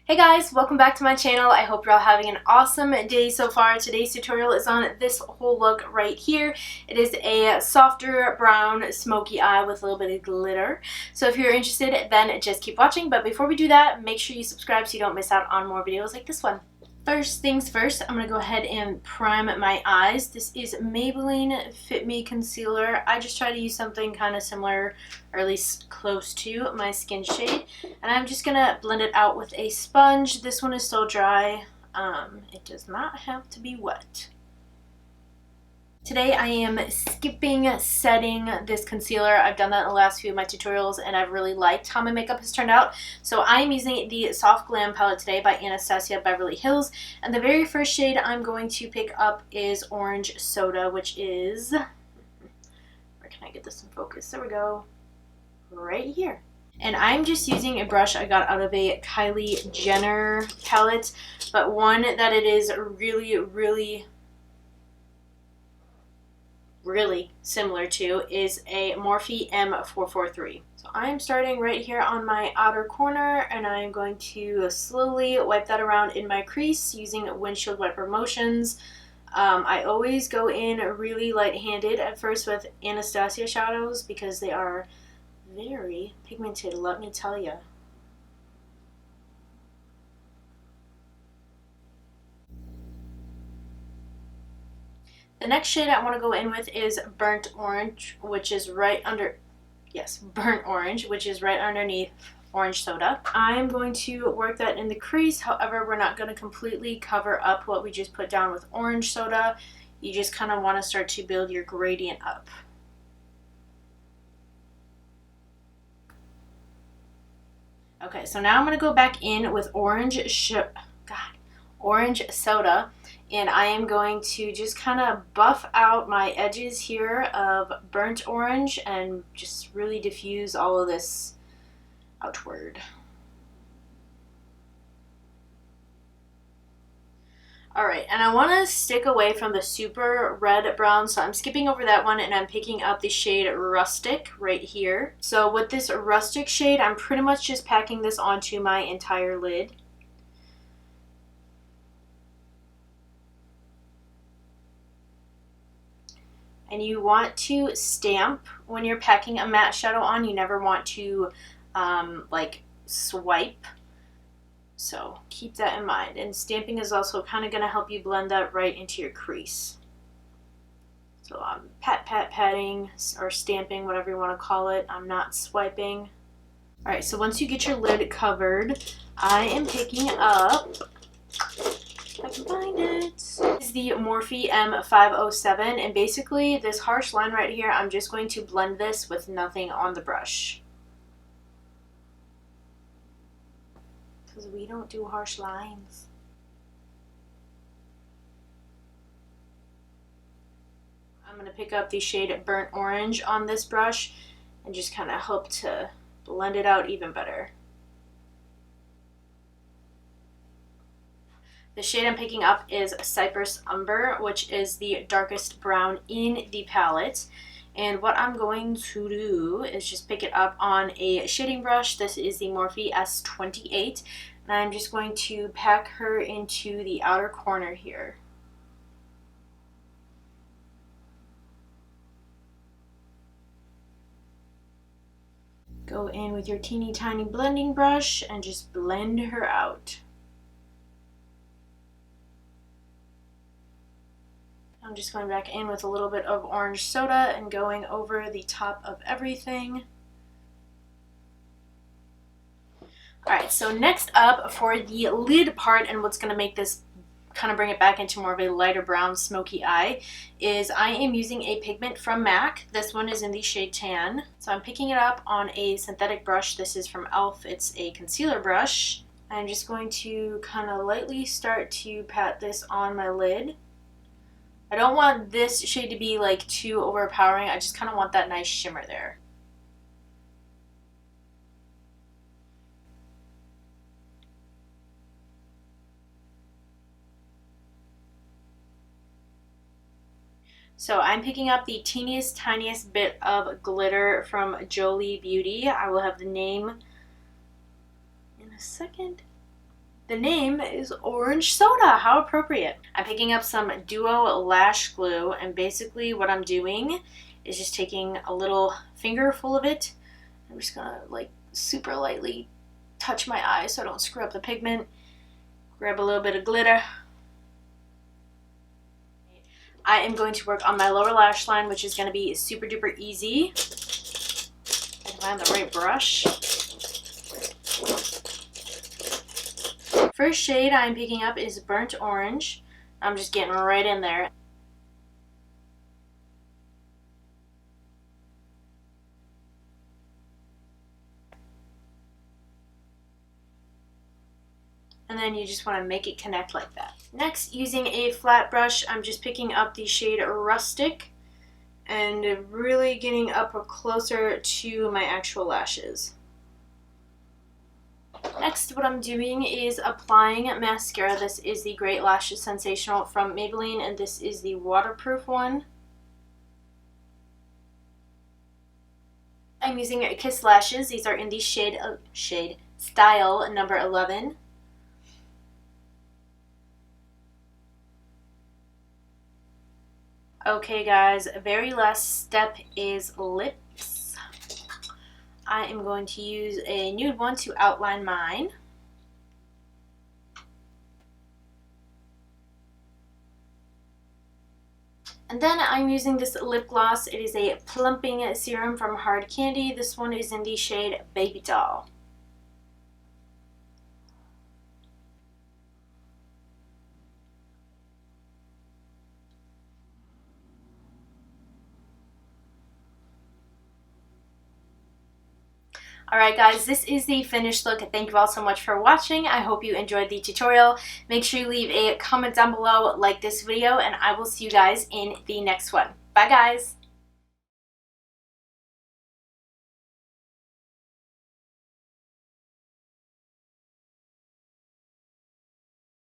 Hey guys, welcome back to my channel. I hope you're all having an awesome day so far. Today's tutorial is on this whole look right here. It is a softer brown smoky eye with a little bit of glitter. So if you're interested, then just keep watching. But before we do that, make sure you subscribe so you don't miss out on more videos like this one. First things first, I'm going to go ahead and prime my eyes. This is Maybelline Fit Me Concealer. I just try to use something kind of similar, or at least close to my skin shade. And I'm just going to blend it out with a sponge. This one is so dry. It does not have to be wet. Today I am skipping setting this concealer. I've done that in the last few of my tutorials and I've really liked how my makeup has turned out. So I am using the Soft Glam palette today by Anastasia Beverly Hills. And the very first shade I'm going to pick up is Orange Soda, which is... where can I get this in focus? There we go. Right here. And I'm just using a brush I got out of a Kylie Jenner palette, but one that it is really similar to is a Morphe M443. So I'm starting right here on my outer corner and I'm going to slowly wipe that around in my crease using windshield wiper motions. I always go in really light-handed at first with Anastasia shadows because they are very pigmented, let me tell you. The next shade I want to go in with is Burnt Orange, which is right under, yes, Burnt Orange, which is right underneath Orange Soda. I'm going to work that in the crease, however, we're not going to completely cover up what we just put down with Orange Soda. You just kind of want to start to build your gradient up. Okay, so now I'm going to go back in with Orange Soda. And I am going to just kind of buff out my edges here of burnt orange and just really diffuse all of this outward. Alright, and I want to stick away from the super red brown, so I'm skipping over that one and I'm picking up the shade Rustic right here. So with this Rustic shade, I'm pretty much just packing this onto my entire lid. And you want to stamp when you're packing a matte shadow on. You never want to like swipe. So keep that in mind. And stamping is also kind of going to help you blend that right into your crease. So I'm patting or stamping, whatever you want to call it. I'm not swiping. Alright, so once you get your lid covered, I am picking up... if I can find it. This is the Morphe M507, and basically this harsh line right here, I'm just going to blend this with nothing on the brush. Because we don't do harsh lines. I'm going to pick up the shade Burnt Orange on this brush and just kind of help to blend it out even better. The shade I'm picking up is Cypress Umber, which is the darkest brown in the palette. And what I'm going to do is just pick it up on a shading brush. This is the Morphe S28. And I'm just going to pack her into the outer corner here. Go in with your teeny tiny blending brush and just blend her out. I'm just going back in with a little bit of Orange Soda and going over the top of everything. Alright, so next up for the lid part and what's going to make this kind of bring it back into more of a lighter brown smoky eye is I am using a pigment from MAC. This one is in the shade Tan. So I'm picking it up on a synthetic brush. This is from e.l.f. It's a concealer brush. I'm just going to kind of lightly start to pat this on my lid. I don't want this shade to be like too overpowering. I just kind of want that nice shimmer there. So I'm picking up the tiniest bit of glitter from Jolie Beauty. I will have the name in a second. The name is Orange Soda. How appropriate. I'm picking up some Duo Lash Glue, and basically what I'm doing is just taking a little finger full of it. I'm just gonna like super lightly touch my eye so I don't screw up the pigment. Grab a little bit of glitter. I am going to work on my lower lash line, which is going to be super duper easy. I can find the right brush. First shade I'm picking up is Burnt Orange. I'm just getting right in there. And then you just want to make it connect like that. Next, using a flat brush, I'm just picking up the shade Rustic and really getting up closer to my actual lashes. Next, what I'm doing is applying mascara. This is the Great Lashes Sensational from Maybelline, and this is the waterproof one. I'm using Kiss Lashes. These are in the style number 11. Okay guys, very last step is lips. I am going to use a nude one to outline mine. And then I'm using this lip gloss. It is a plumping serum from Hard Candy. This one is in the shade Baby Doll. Alright guys, this is the finished look. Thank you all so much for watching. I hope you enjoyed the tutorial. Make sure you leave a comment down below, like this video, and I will see you guys in the next one. Bye guys!